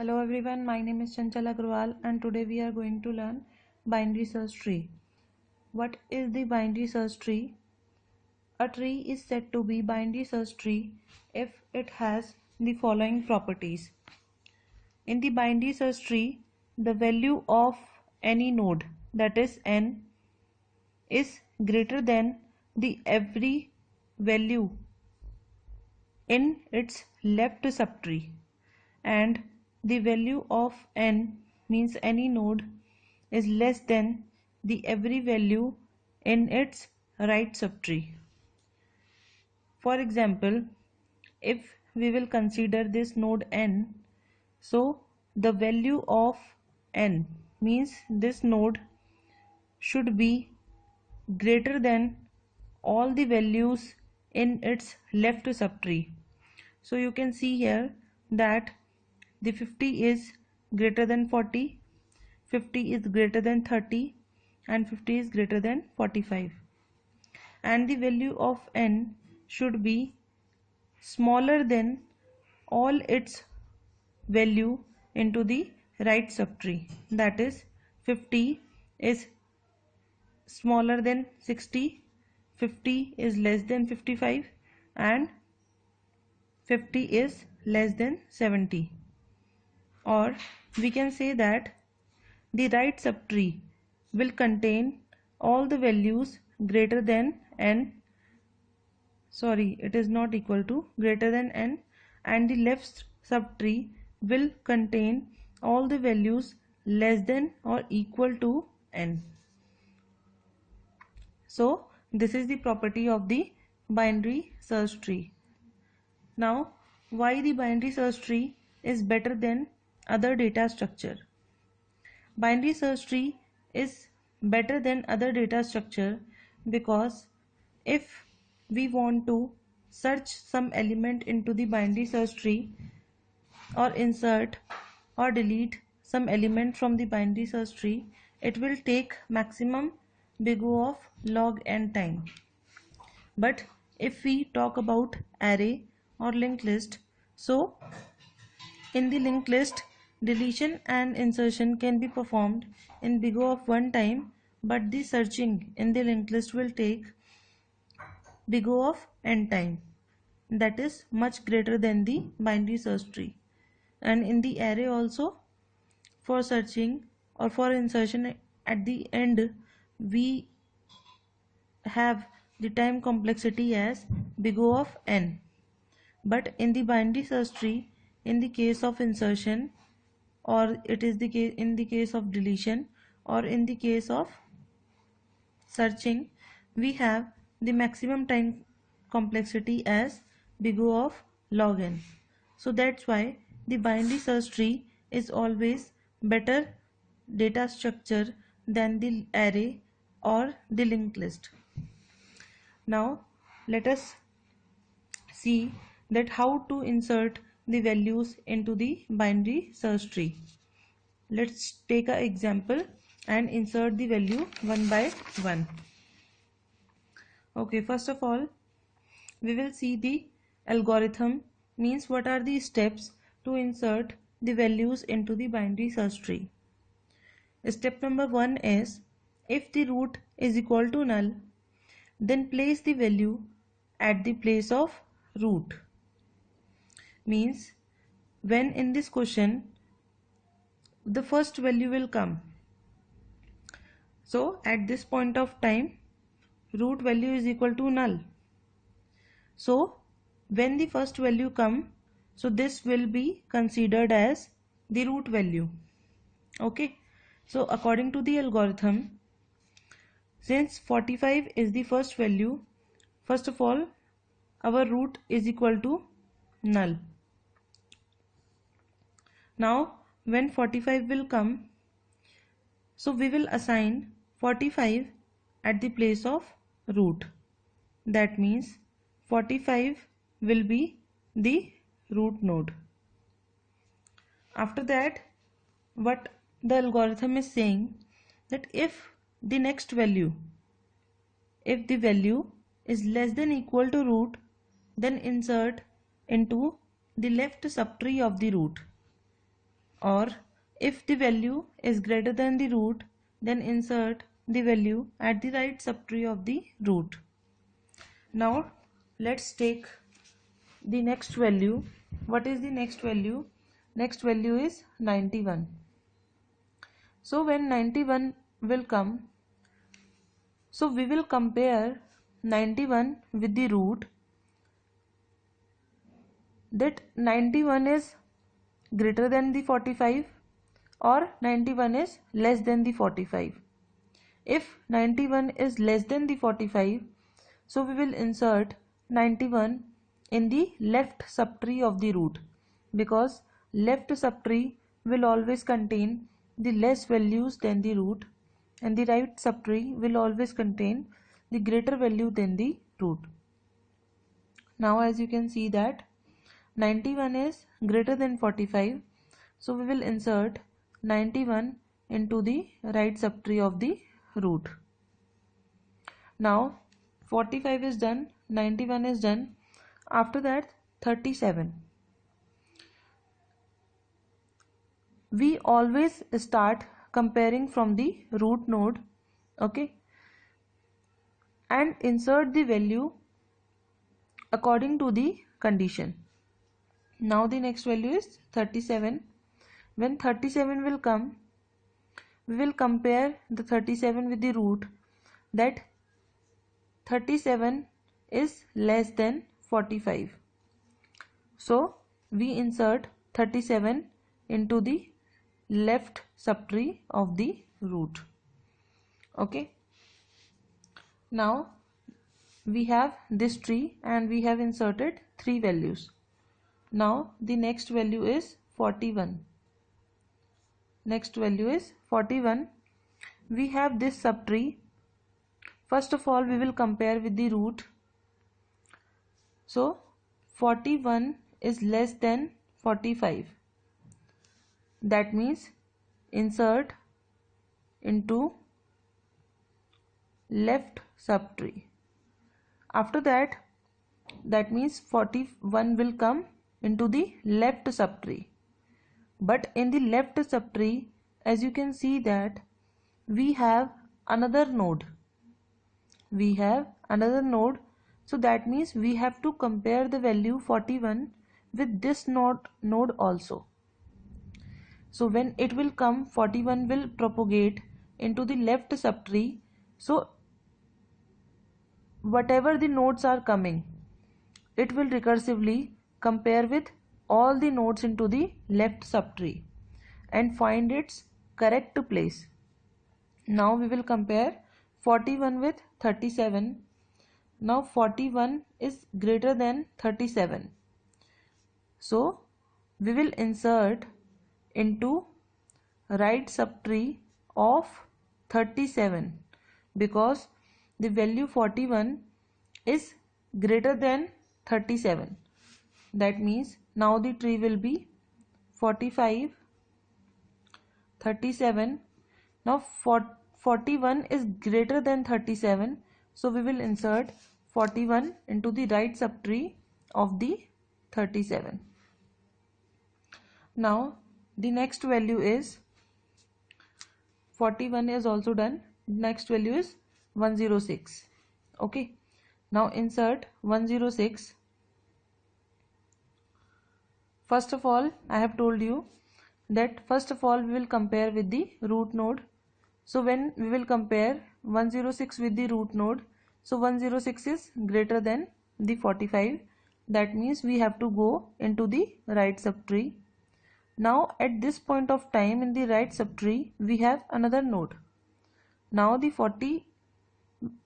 Hello everyone, my name is Chanchal Agrawal and today we are going to learn binary search tree. What is the binary search tree? A tree is said to be binary search tree if it has the following properties. In the binary search tree, the value of any node, that is n, is greater than the every value in its left subtree, and the value of n means any node is less than the every value in its right subtree. For example, if we will consider this node n, so the value of n means this node should be greater than all the values in its left subtree. So you can see here that the 50 is greater than 40, 50 is greater than 30, and 50 is greater than 45. And the value of n should be smaller than all its value into the right subtree. That is, 50 is smaller than 60, 50 is less than 55, and 50 is less than 70. Or we can say that the right subtree will contain all the values greater than n, it is not equal to greater than n, and the left subtree will contain all the values less than or equal to n. So this is the property of the binary search tree. Now, why the binary search tree is better than other data structure? Binary search tree is better than other data structure because if we want to search some element into the binary search tree, or insert or delete some element from the binary search tree, it will take maximum big O of log n time. But if we talk about array or linked list, so in the linked list, deletion and insertion can be performed in big O of 1 time, but the searching in the linked list will take big O of n time, that is much greater than the binary search tree. And in the array also, for searching or for insertion at the end, we have the time complexity as big O of n. But in the binary search tree, in the case of insertion, or it is the case in the case of deletion, or in the case of searching, we have the maximum time complexity as big O of log n. So that's why the binary search tree is always better data structure than the array or the linked list. Now let us see that how to insert the values into the binary search tree. Let's take an example and insert the value one by one. Okay, first of all, we will see the algorithm, means what are the steps to insert the values into the binary search tree. Step number 1 is, if the root is equal to null, then place the value at the place of root. Means when in this question the first value will come, so at this point of time root value is equal to null. So when the first value come, so this will be considered as the root value. Okay, so according to the algorithm, since 45 is the first value, first of all our root is equal to null. Now when 45 will come, so we will assign 45 at the place of root. That means 45 will be the root node. After that, what the algorithm is saying, that if the next value, if the value is less than equal to root, then insert into the left subtree of the root. or if the value is greater than the root, then insert the value at the right subtree of the root. Now let's take the next value. What is the next value? Next value is 91. So when 91 will come, so we will compare 91 with the root, that 91 is greater than the 45 or 91 is less than the 45. If 91 is less than the 45, so we will insert 91 in the left subtree of the root, because left subtree will always contain the less values than the root and the right subtree will always contain the greater value than the root. Now as you can see that 91 is greater than 45, so we will insert 91 into the right subtree of the root. Now 45 is done, 91 is done. After that 37. We always start comparing from the root node, okay, and insert the value according to the condition. Now the next value is 37. When 37 will come, we will compare the 37 with the root, that 37 is less than 45. So we insert 37 into the left subtree of the root. Okay. Now we have this tree and we have inserted 3 values. Now the next value is 41. Next value is 41. We have this subtree. First of all we will compare with the root. So 41 is less than 45. That means insert into left subtree. After that means 41 will come into the left subtree. But in the left subtree, as you can see that we have another node. We have another node. So that means we have to compare the value 41 with this node also. So when it will come, 41 will propagate into the left subtree. So whatever the nodes are coming, it will recursively compare with all the nodes into the left subtree and find its correct place. Now we will compare 41 with 37. Now 41 is greater than 37. So we will insert into right subtree of 37, because the value 41 is greater than 37. That means now the tree will be 45, 37. Now 41 is greater than 37, so we will insert 41 into the right subtree of the 37. Now the next value is 41 is also done. Next value is 106. Okay. Now insert 106. First of all, I have told you that first of all we will compare with the root node. So when we will compare 106 with the root node, so 106 is greater than the 45. That means we have to go into the right subtree. Now at this point of time in the right subtree we have another node. Now the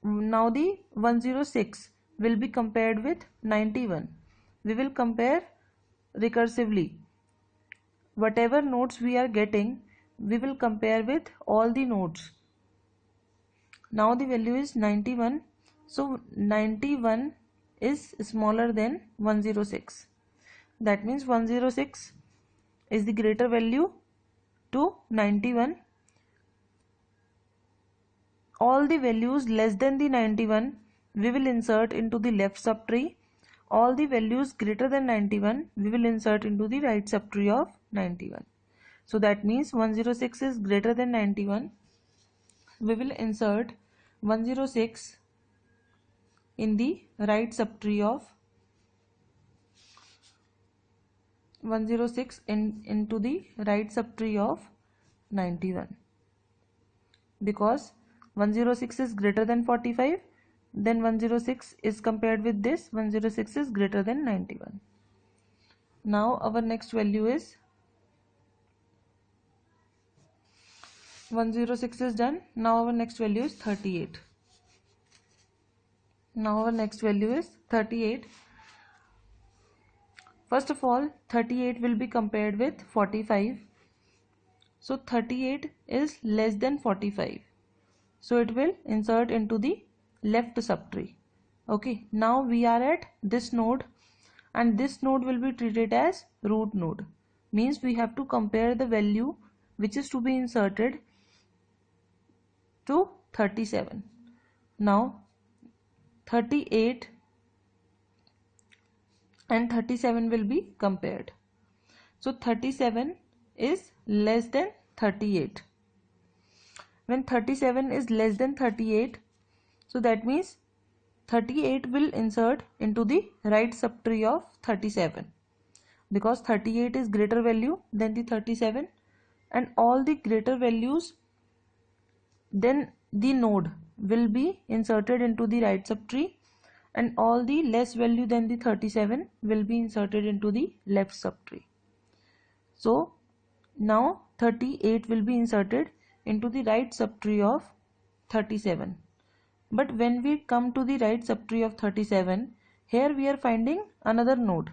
106 will be compared with 91. We will compare recursively. Whatever nodes we are getting, we will compare with all the nodes. Now the value is 91. So 91 is smaller than 106. That means 106 is the greater value to 91. All the values less than the 91 we will insert into the left subtree. All the values greater than 91 we will insert into the right subtree of 91. So that means 106 is greater than 91. We will insert 106 in the right subtree of 106 into the right subtree of 91, because 106 is greater than 45, then 106 is compared with this, 106 is greater than 91. Now our next value is 106 is done. Now our next value is 38. Now our next value is 38. First of all, 38 will be compared with 45. So 38 is less than 45. So it will insert into the left subtree. Okay, now we are at this node, and this node will be treated as root node. Means we have to compare the value which is to be inserted to 37. Now 38 and 37 will be compared. So 37 is less than 38. When 37 is less than 38, so that means 38 will insert into the right subtree of 37, because 38 is greater value than the 37, and all the greater values, then the node will be inserted into the right subtree, and all the less value than the 37 will be inserted into the left subtree. So now 38 will be inserted into the right subtree of 37. But when we come to the right subtree of 37, here we are finding another node,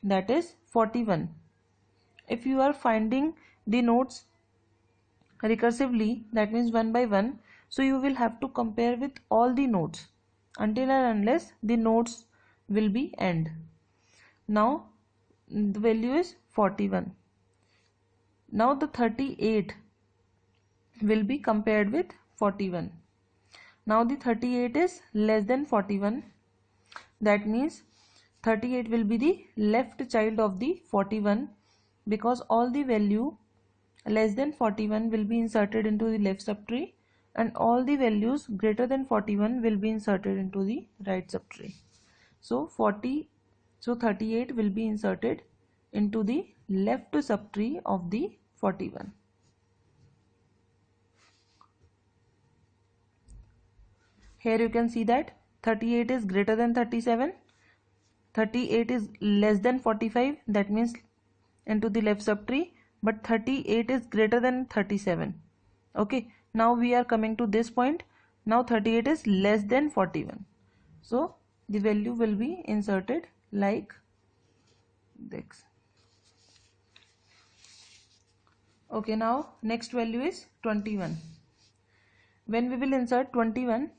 that is 41. If you are finding the nodes recursively, that means one by one, so you will have to compare with all the nodes until and unless the nodes will be end. Now the value is 41. Now the 38 will be compared with 41. Now the 38 is less than 41. That means 38 will be the left child of the 41, because all the value less than 41 will be inserted into the left subtree, and all the values greater than 41 will be inserted into the right subtree. So 38 will be inserted into the left subtree of the 41. Here you can see that 38 is greater than 37, 38 is less than 45, that means into the left subtree, but 38 is greater than 37. Okay, now we are coming to this point. Now 38 is less than 41. So the value will be inserted like this. Okay, now next value is 21. When we will insert 21,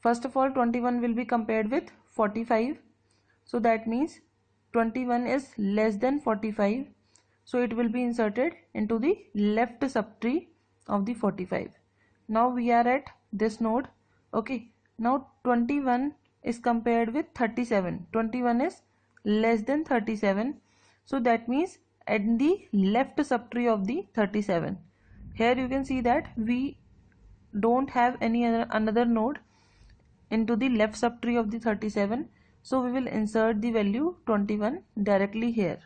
first of all 21 will be compared with 45. So that means 21 is less than 45. So it will be inserted into the left subtree of the 45. Now we are at this node. Okay, now 21 is compared with 37. 21 is less than 37. So that means at the left subtree of the 37. Here you can see that we don't have any another node into the left subtree of the 37. So we will insert the value 21 directly here,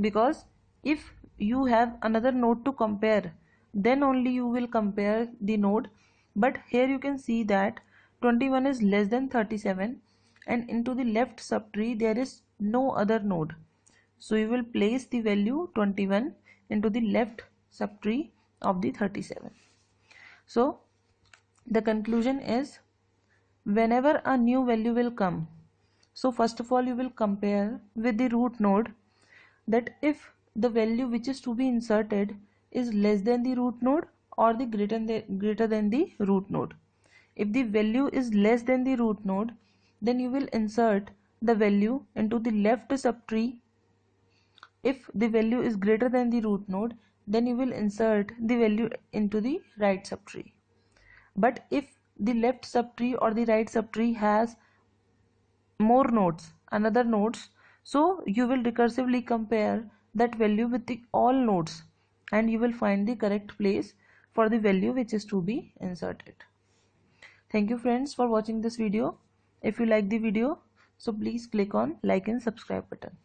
because if you have another node to compare, then only you will compare the node. But here you can see that 21 is less than 37, and into the left subtree there is no other node. So you will place the value 21 into the left subtree of the 37. So the conclusion is, whenever a new value will come, so first of all you will compare with the root node, that if the value which is to be inserted is less than the root node or the greater than the root node. If the value is less than the root node, then you will insert the value into the left subtree. If the value is greater than the root node, then you will insert the value into the right subtree. But if the left subtree or the right subtree has more nodes, another nodes. So you will recursively compare that value with the all nodes and you will find the correct place for the value which is to be inserted. Thank you friends for watching this video. If you like the video, so please click on like and subscribe button.